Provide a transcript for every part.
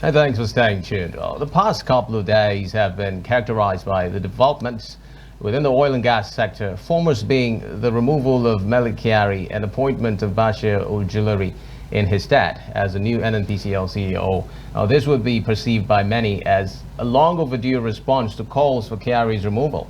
Hey, thanks for staying tuned. Well, the past couple of days have been characterized by the developments within the oil and gas sector, foremost being the removal of Mele Kyari and appointment of Bashir Ojulari in his stead as the new NNPCL CEO. Now, this would be perceived by many as a long overdue response to calls for Kyari's removal.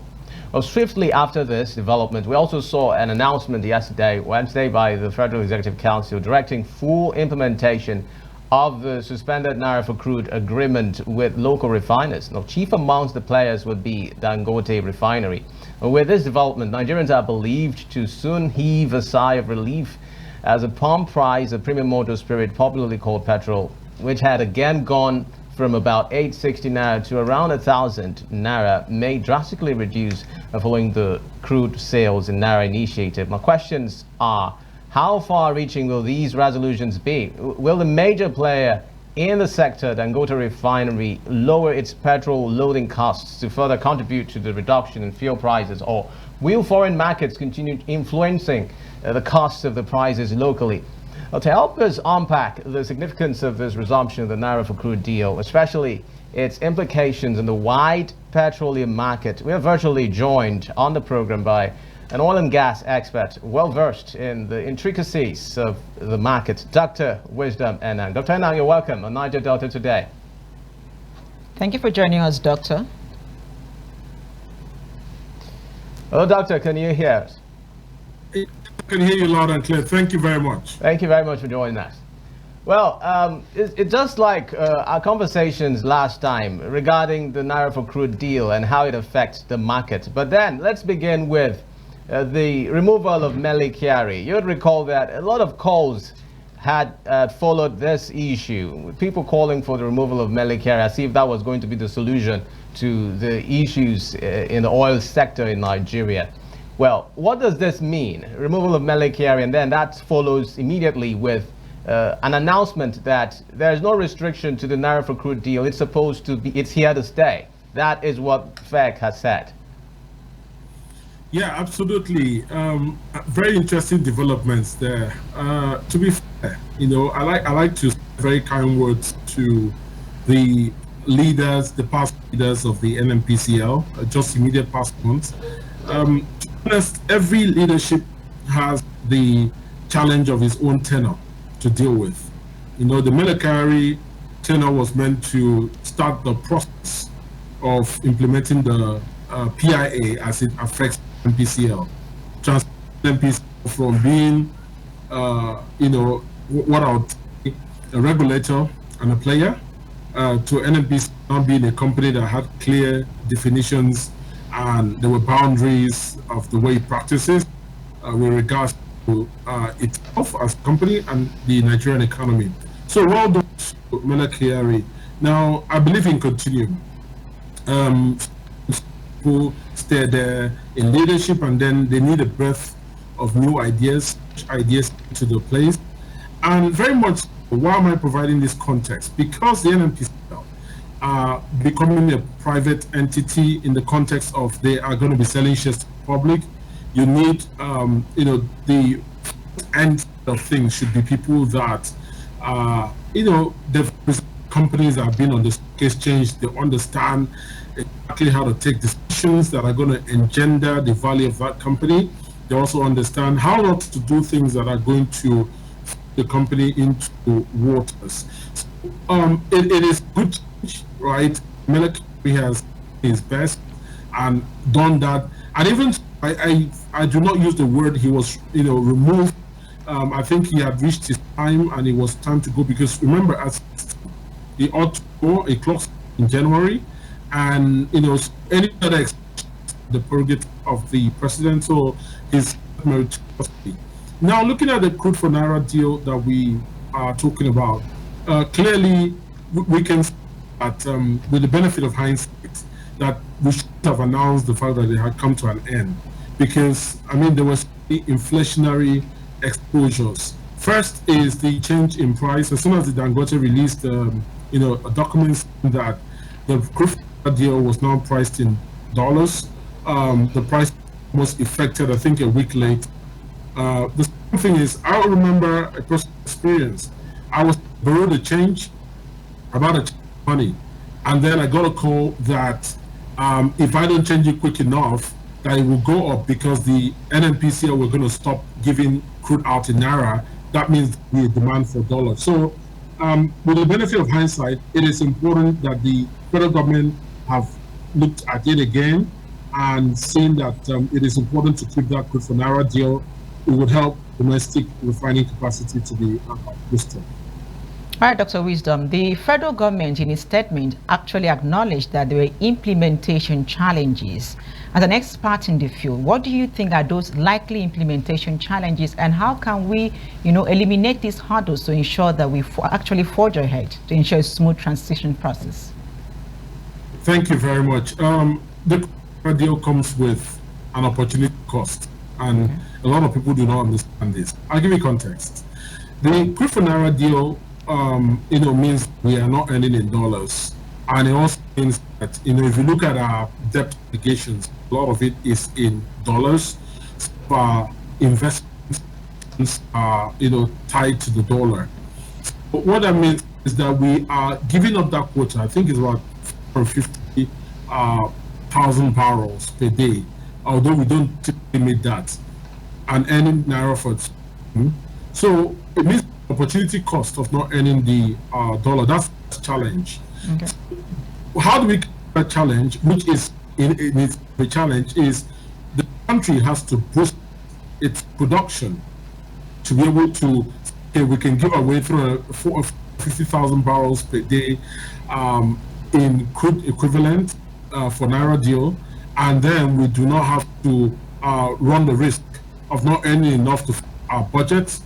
Well, swiftly after this development, we also saw an announcement Wednesday, by the Federal Executive Council directing full implementation of the suspended Naira-for-Crude agreement with local refiners. Now, chief amongst the players would be Dangote Refinery. With this development, Nigerians are believed to soon heave a sigh of relief as the pump price of premium motor spirit, popularly called petrol, which had again gone from about 860 naira to around 1,000 naira, may drastically reduce following the crude sales in naira initiative. My questions are, how far-reaching will these resolutions be? Will the major player in the sector, Dangote Refinery, lower its petrol loading costs to further contribute to the reduction in fuel prices, or will foreign markets continue influencing the costs of the prices locally? Well, to help us unpack the significance of this resumption of the Naira-for-Crude deal, especially its implications in the wide petroleum market, we are virtually joined on the program by an oil and gas expert well-versed in the intricacies of the market, Dr. Wisdom Enang. Dr. Enang, you're welcome on Niger Delta Today. Thank you for joining us, Doctor. Hello, Doctor. Can you hear us? I can hear you loud and clear. Thank you very much. Thank you very much for joining us. Well, it's just like our conversations last time regarding the Naira-for-Crude deal and how it affects the market. But then let's begin with the removal of Mele Kyari. You would recall that a lot of calls had followed this issue, with people calling for the removal of Mele Kyari as if that was going to be the solution to the issues in the oil sector in Nigeria. Well, what does this mean? Removal of Mele Kyari, and then that follows immediately with an announcement that there is no restriction to the Naira-for-Crude deal. It's supposed to be, it's here to stay. That is what FEC has said. Yeah, absolutely. Very interesting developments there. To be fair, I like to say very kind words to the leaders, the past leaders of the NNPCL, just immediate past months. To be honest, every leadership has the challenge of its own tenor to deal with. The Mele Kyari tenor was meant to start the process of implementing the PIA as it affects NPCL, transfer NPCL from being, what I would say, a regulator and a player, to NNPCL now being a company that had clear definitions and there were boundaries of the way it practices with regards to itself as a company and the Nigerian economy. So well done to Mele Kyari. Now, I believe in continuing. People stay there in leadership, and then they need a breath of new ideas to the place. And very much, why am I providing this context? Because the NNPCL are becoming a private entity in the context of they are going to be selling shares to the public. You need, the end of things should be people that, the companies that have been on the stock exchange, they understand exactly how to take decisions that are going to engender the value of that company. They also understand how not to do things that are going to the company into waters. So, it is good, right? Mele Kyari has his best and done that. And even I do not use the word he was, removed. I think he had reached his time and it was time to go, because remember, as he ought to go, a clock in January, and any other the prerogative of the president, so his meritorious. Now, looking at the crude for Naira deal that we are talking about, clearly we can see that with the benefit of hindsight, that we should have announced the fact that it had come to an end, because there was inflationary exposures. First is the change in price. As soon as the Dangote released, a document that the crude deal was now priced in dollars, the price was effected, I think, a week late. The second thing is, I remember a personal experience. I was borrowed a change about a money. And then I got a call that if I don't change it quick enough, that it will go up because the NNPCL were going to stop giving crude out in Naira. That means the demand for dollars. So with the benefit of hindsight, it is important that the federal government have looked at it again and seen that it is important to keep that crude for Naira deal. It would help domestic refining capacity to be boosted. All right, Dr. Wisdom, the federal government in its statement actually acknowledged that there were implementation challenges. As an expert in the field, what do you think are those likely implementation challenges, and how can we, eliminate these hurdles to ensure that we actually forge ahead to ensure a smooth transition process? Thank you very much. The deal comes with an opportunity cost, and a lot of people do not understand this. I'll give you context. The crude for Naira deal means we are not earning in dollars. And it also means that, if you look at our debt obligations, a lot of it is in dollars. So investments are, tied to the dollar. But what that means is that we are giving up that quota. I think it's about 50,000 barrels per day, although we don't typically meet that, and earning Naira-for-Crude. So it means opportunity cost of not earning the dollar. That's the challenge. Okay. How do we get that challenge, which is the challenge is the country has to boost its production to be able to say we can give away through 50,000 barrels per day in crude equivalent for Naira deal, and then we do not have to run the risk of not earning enough to our budgets,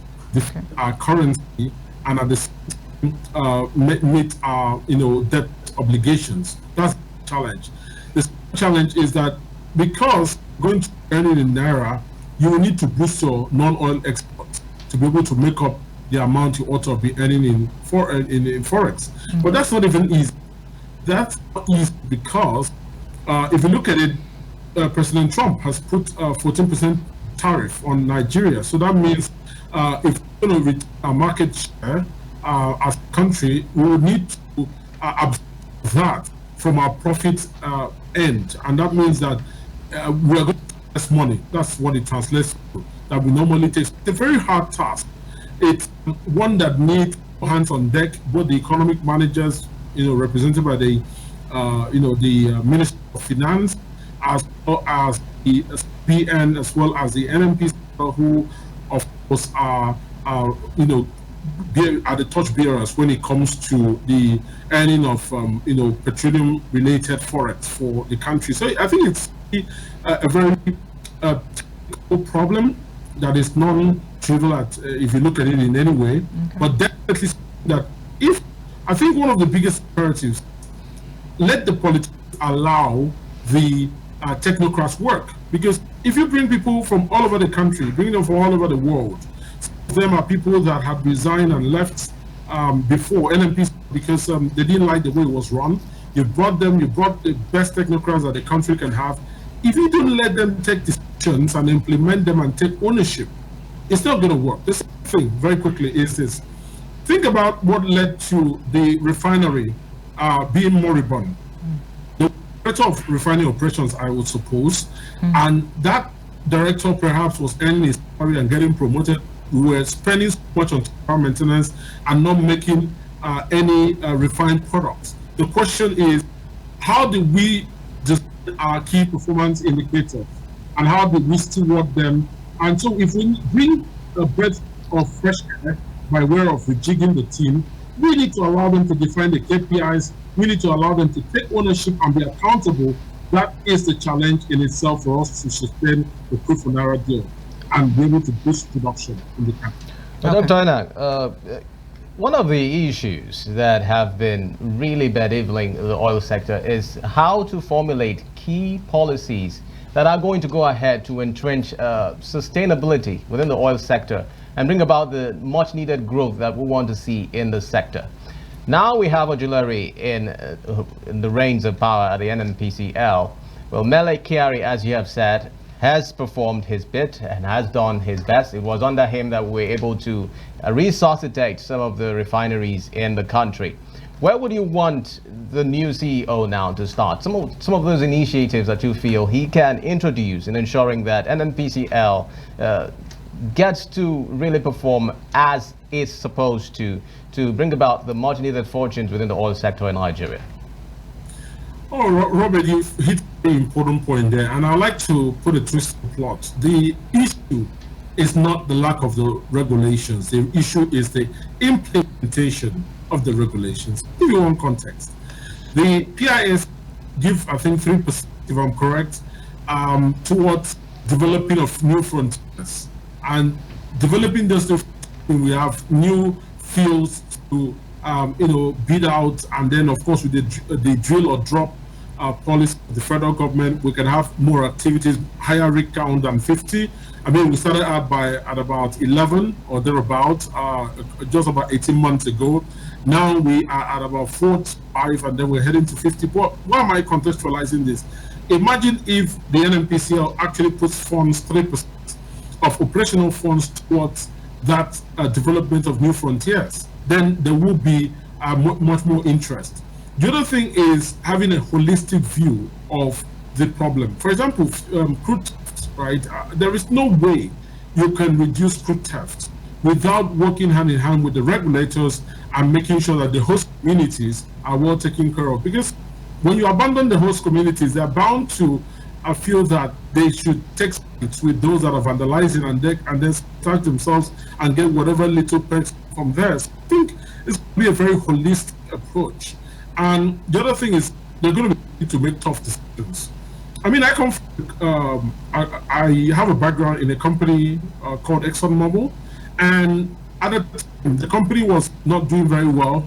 our currency, and at the same time meet our debt obligations. That's the challenge. The challenge is that because going to earn it in Naira, you will need to boost your non-oil exports to be able to make up the amount you ought to be earning in forex. But that's not even easy. That's not easy because if you look at it, President Trump has put 14% tariff on Nigeria. So that means if we're going to reach our market share as a country, we will need to absorb that from our profit end. And that means that we are going to less money. That's what it translates to, that we normally take. It's a very hard task. It's one that needs hands on deck, both the economic managers, represented by the, the Minister of Finance, as well as the PN, as well as the NMP, who, of course, are the torch bearers when it comes to the earning of, petroleum-related forex for the country. So I think it's a very technical problem that is non-trivial if you look at it in any way. Okay. But definitely that I think one of the biggest imperatives, let the politicians allow the technocrats work. Because if you bring people from all over the country, bring them from all over the world, some of them are people that have resigned and left before NMP because they didn't like the way it was run. You brought the best technocrats that the country can have. If you don't let them take decisions and implement them and take ownership, it's not going to work. The second thing, very quickly, is this. Think about what led to the refinery being moribund. The director of refining operations, I would suppose, and that director perhaps was earning his salary and getting promoted. We were spending so much on car maintenance and not making any refined products. The question is, how do we just our key performance indicators, and how do we steward them? And so if we bring a breath of fresh air by way of rejigging the team, we need to allow them to define the KPIs. We need to allow them to take ownership and be accountable. That is the challenge in itself for us to sustain the crude for Naira deal and be able to boost production in the country. Dr. Inak, one of the issues that have been really bedeviling the oil sector is how to formulate key policies that are going to go ahead to entrench sustainability within the oil sector and bring about the much needed growth that we want to see in the sector. Now we have a Julari in the reins of power at the NNPCL. Well, Mele Kyari, as you have said, has performed his bit and has done his best. It was under him that we were able to resuscitate some of the refineries in the country. Where would you want the new CEO now to start? Some of those initiatives that you feel he can introduce in ensuring that NNPCL gets to really perform as it's supposed to bring about the much needed fortunes within the oil sector in Nigeria? Oh, Robert, you hit a very important point there, and I'd like to put a twist to the plot. The issue is not the lack of the regulations. The issue is the implementation of the regulations. Give you one context. The PIS give, I think, 3%, if I'm correct, towards developing of new frontiers. And developing those new frontiers, we have new fields to bid out, and then of course with the drill or drop policy of the federal government, we can have more activities, higher rig count than 50. I mean, we started out at about 11 or thereabout, just about 18 months ago. Now we are at about 45, and then we're heading to 50. But why am I contextualizing this? Imagine if the NNPCL actually puts funds, 3% of operational funds towards that development of new frontiers. Then there will be much more interest. The other thing is having a holistic view of the problem. For example, crude theft, right? There is no way you can reduce crude theft without working hand in hand with the regulators and making sure that the host communities are well taken care of. Because when you abandon the host communities, they're bound to feel that they should take sides with those that are vandalizing and then start themselves and get whatever little perks from there. So I think it's going to be a very holistic approach. And the other thing is they're going to need to make tough decisions. I mean, I come from, I have a background in a company called ExxonMobil, and at the time, the company was not doing very well,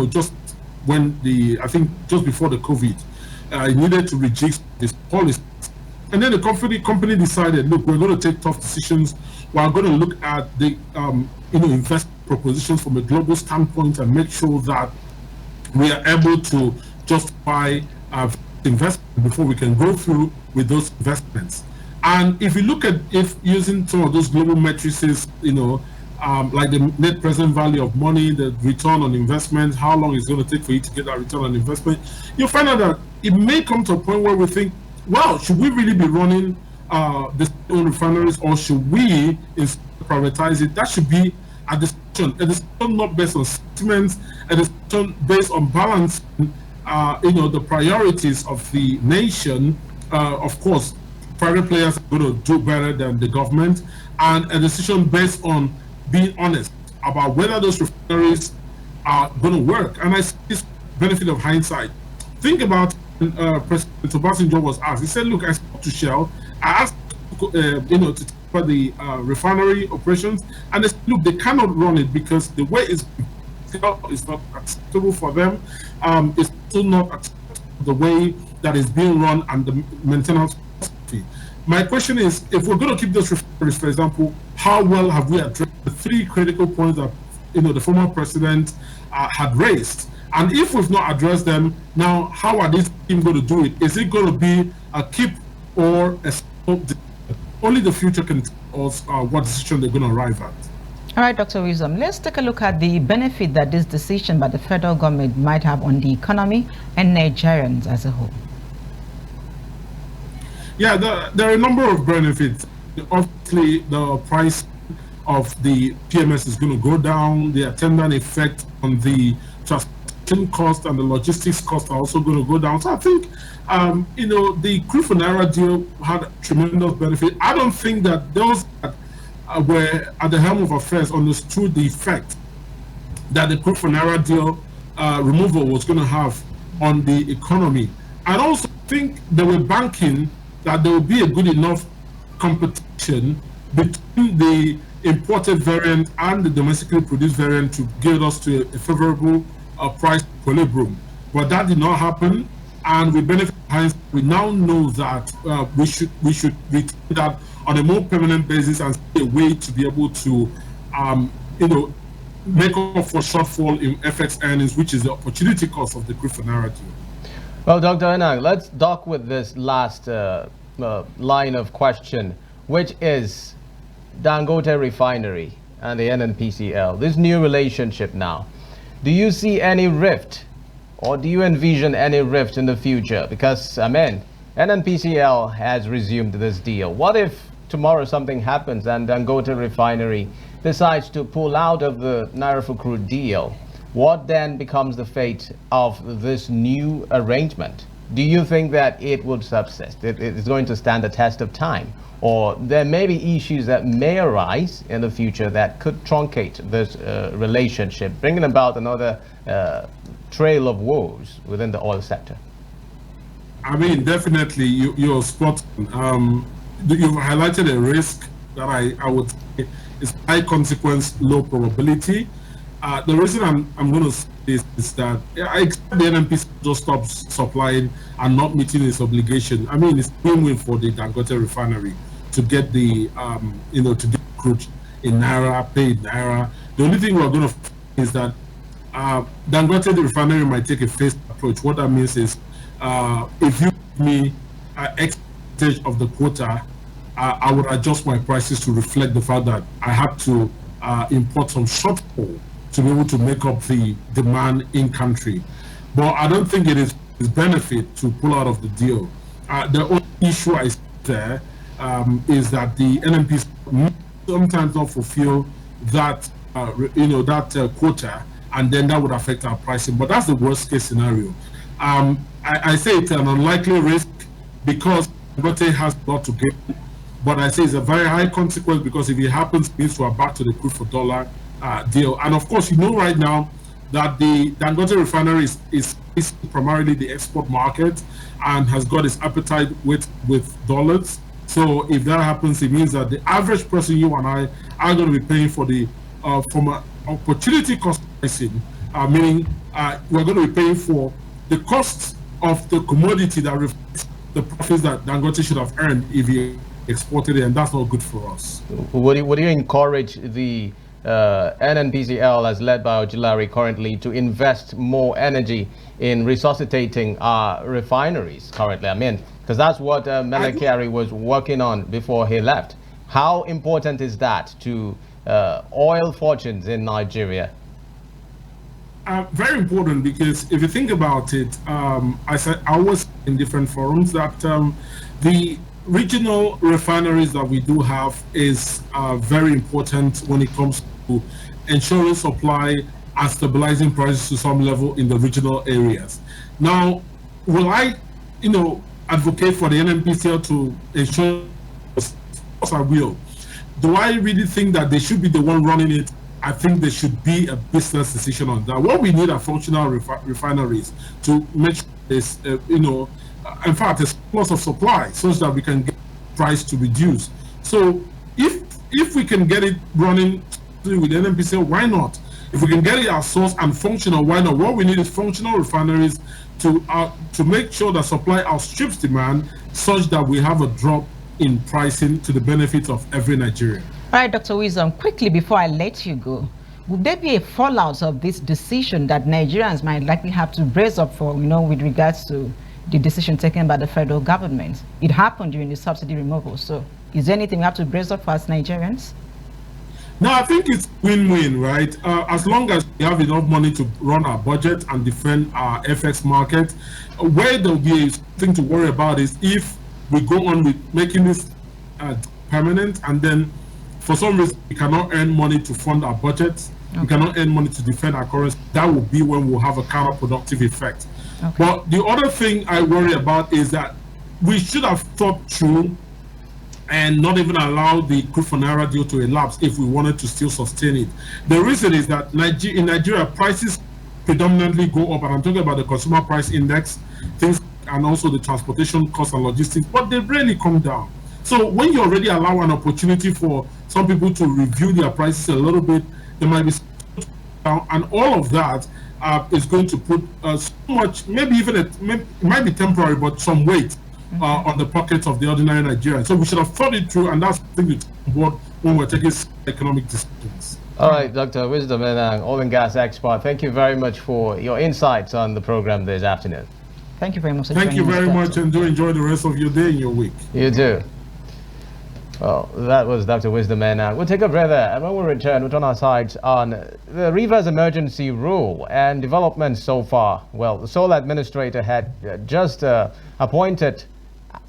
just when I think just before the COVID, it needed to reject this policy. And then the company decided, look, we're going to take tough decisions. We're going to look at the, investment propositions from a global standpoint and make sure that we are able to justify investment before we can go through with those investments. And if you look at using some of those global matrices, like the net present value of money, the return on investment, how long it's going to take for you to get that return on investment, you'll find out that it may come to a point where we think, well, should we really be running the own refineries, or should we privatize it? That should be a discussion not based on sentiments, a discussion based on balance, the priorities of the nation. Of course, private players are going to do better than the government, and a decision based on being honest about whether those refineries are going to work. And I see this benefit of hindsight. Think about President Obasanjo was asked. He said, look, I spoke to Shell. I asked, to take over the refinery operations, and they said, look, they cannot run it because the way it's not acceptable for them. It's still not acceptable the way that is being run and the maintenance philosophy. My question is, if we're going to keep those refineries, for example, how well have we addressed the 3 critical points that the former president had raised? And if we've not addressed them, now how are these teams going to do it? Is it going to be a keep or a stop? Only the future can tell us what decision they're going to arrive at. All right, Dr. Wisdom, let's take a look at the benefit that this decision by the federal government might have on the economy and Nigerians as a whole. Yeah, there are a number of benefits. Obviously, the price of the PMS is going to go down. The attendant effect on the transportation cost and the logistics cost are also going to go down. So I think, the crude for Naira deal had a tremendous benefit. I don't think that those that were at the helm of affairs understood the effect that the crude for Naira deal removal was going to have on the economy. I also think they were banking that there will be a good enough competition between the imported variant and the domestically produced variant to get us to a favorable price equilibrium. But that did not happen, and we benefit. We now know that we should retain that on a more permanent basis and see a way to be able to, make up for shortfall in FX earnings, which is the opportunity cost of the crude for Naira deal. Well, Dr. Enang, let's dock with this last line of question, which is Dangote Refinery and the NNPCL, this new relationship now. Do you see any rift, or do you envision any rift in the future? Because, I mean, NNPCL has resumed this deal. What if tomorrow something happens and Dangote Refinery decides to pull out of the Naira-for-Crude deal? What then becomes the fate of this new arrangement? Do you think that it would subsist? It's going to stand the test of time? Or there may be issues that may arise in the future that could truncate this relationship, bringing about another trail of woes within the oil sector? I mean, definitely, you're spot on. You've highlighted a risk that I would say is high consequence, low probability. The reason I'm going to say this is that I expect the NNPC just stops supplying and not meeting its obligation. I mean, it's win-win for the Dangote Refinery to get the, to get crude in Naira, pay in Naira. The only thing we're going to is that Dangote Refinery might take a phased approach. What that means is, if you give me X percentage of the quota, I would adjust my prices to reflect the fact that I have to import some shortfall to be able to make up the demand in country. But I don't think it is benefit to pull out of the deal. The only issue I see there is that the NNPC sometimes not fulfill that quota, and then that would affect our pricing. But that's the worst case scenario. I say it's an unlikely risk because Dangote has a lot to gain. But I say it's a very high consequence because if it happens, it means we're back to the crude for dollar deal. And of course, right now that the Dangote Refinery is primarily the export market and has got its appetite with dollars. So if that happens, it means that the average person, you and I, are going to be paying for the from an opportunity cost pricing, meaning we're going to be paying for the cost of the commodity that reflects the profits that Dangote should have earned if he exported it, and that's not good for us. Would you encourage the NNPCL, as led by Ojulari currently, to invest more energy in resuscitating our refineries currently? I mean, because that's what Melekari was working on before he left. How important is that to oil fortunes in Nigeria? Very important, because if you think about it, I was in different forums that the regional refineries that we do have is very important when it comes to ensuring supply and stabilizing prices to some level in the regional areas. Now, will I, advocate for the NNPCL to ensure? Of course I will. Do I really think that they should be the one running it? I think there should be a business decision on that. What we need are functional refineries to make sure there's, in fact, a surplus of supply such that we can get price to reduce. So if we can get it running with NNPCL, why not? If we can get it outsourced and functional, why not? What we need is functional refineries to make sure that supply outstrips demand, such that we have a drop in pricing to the benefit of every Nigerian. All right, Dr. Wisdom, quickly before I let you go, would there be a fallout of this decision that Nigerians might likely have to brace up for, with regards to the decision taken by the federal government? It happened during the subsidy removal. So is there anything we have to brace up for as Nigerians? No, I think it's win-win, right? As long as we have enough money to run our budget and defend our FX market, where there'll be a thing to worry about is if we go on with making this permanent, and then for some reason we cannot earn money to fund our budgets, we cannot earn money to defend our currency. That will be when we'll have a counterproductive effect. Okay. But the other thing I worry about is that we should have thought through and not even allow the crude for Naira deal to elapse if we wanted to still sustain it. The reason is that in Nigeria, prices predominantly go up, and I'm talking about the consumer price index, things, and also the transportation costs and logistics, but they rarely come down. So when you already allow an opportunity for some people to review their prices a little bit, they might be down, and all of that is going to put so much, maybe even it might be temporary, but some weight on the pockets of the ordinary Nigerian. So we should have thought it through, and that's the thing to take on board when we're taking economic decisions. All right, Dr. Wisdom, and oil and gas expert, thank you very much for your insights on the program this afternoon. Thank you very much. Thank you very much, and do enjoy the rest of your day and your week. You too. Well, that was Dr. Wisdom, and we'll take a breather, and when we return, we'll turn our sides on the reverse emergency rule and developments so far. Well, the sole administrator had just appointed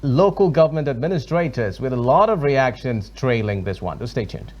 local government administrators with a lot of reactions trailing this one. So stay tuned.